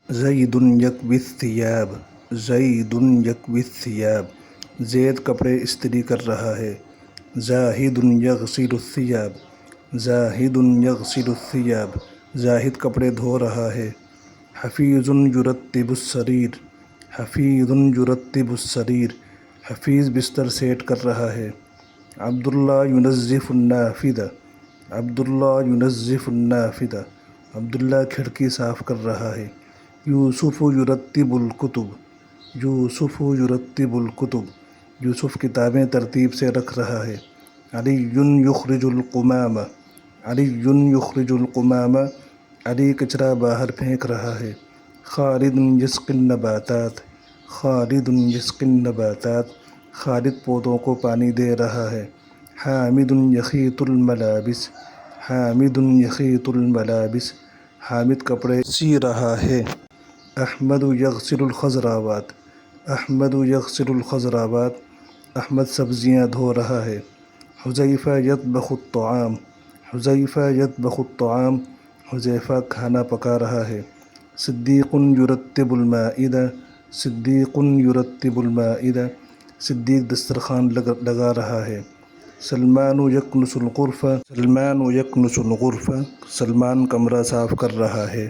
زید یکوی الثیاب، زید یکوی الثیاب، زید کپڑے استری کر رہا ہے۔ زاہد یغسل الثیاب، زاہد یغسل الثیاب، زاہد کپڑے دھو رہا ہے۔ حفیظ یرتب السریر، حفیظ یرتب السریر، حفیظ بستر سیٹ کر رہا ہے۔ عبداللہ ینظف النافذہ، عبداللہ ینظف النافذہ، عبداللہ کھڑکی صاف کر رہا ہے۔ یوسف یرتب الکتب، یوسف یرتب الکتب، یوسف کتابیں ترتیب سے رکھ رہا ہے۔ علی یخرج القمامہ، علی یخرج القمامہ، علی کچرا باہر پھینک رہا ہے۔ خالد یسقی النباتات، خالد یسقی النباتات، خالد پودوں کو پانی دے رہا ہے۔ حامد یخیط الملابس، حامد یخیط الملابس، حامد کپڑے سی رہا ہے۔ احمد یغسل الخضروات، احمد یغسل الخضروات، احمد سبزیاں دھو رہا ہے۔ حذیفہ یطبخ الطعام، حذیفہ یطبخ الطعام، حذیفہ کھانا پکا رہا ہے۔ صدیق یرتب المائدہ، صدیق یرتب المائدہ، صدیق دسترخوان لگا رہا ہے۔ سلمان یکنس الغرفہ، سلمان یکنس الغرفہ، سلمان کمرہ صاف کر رہا ہے۔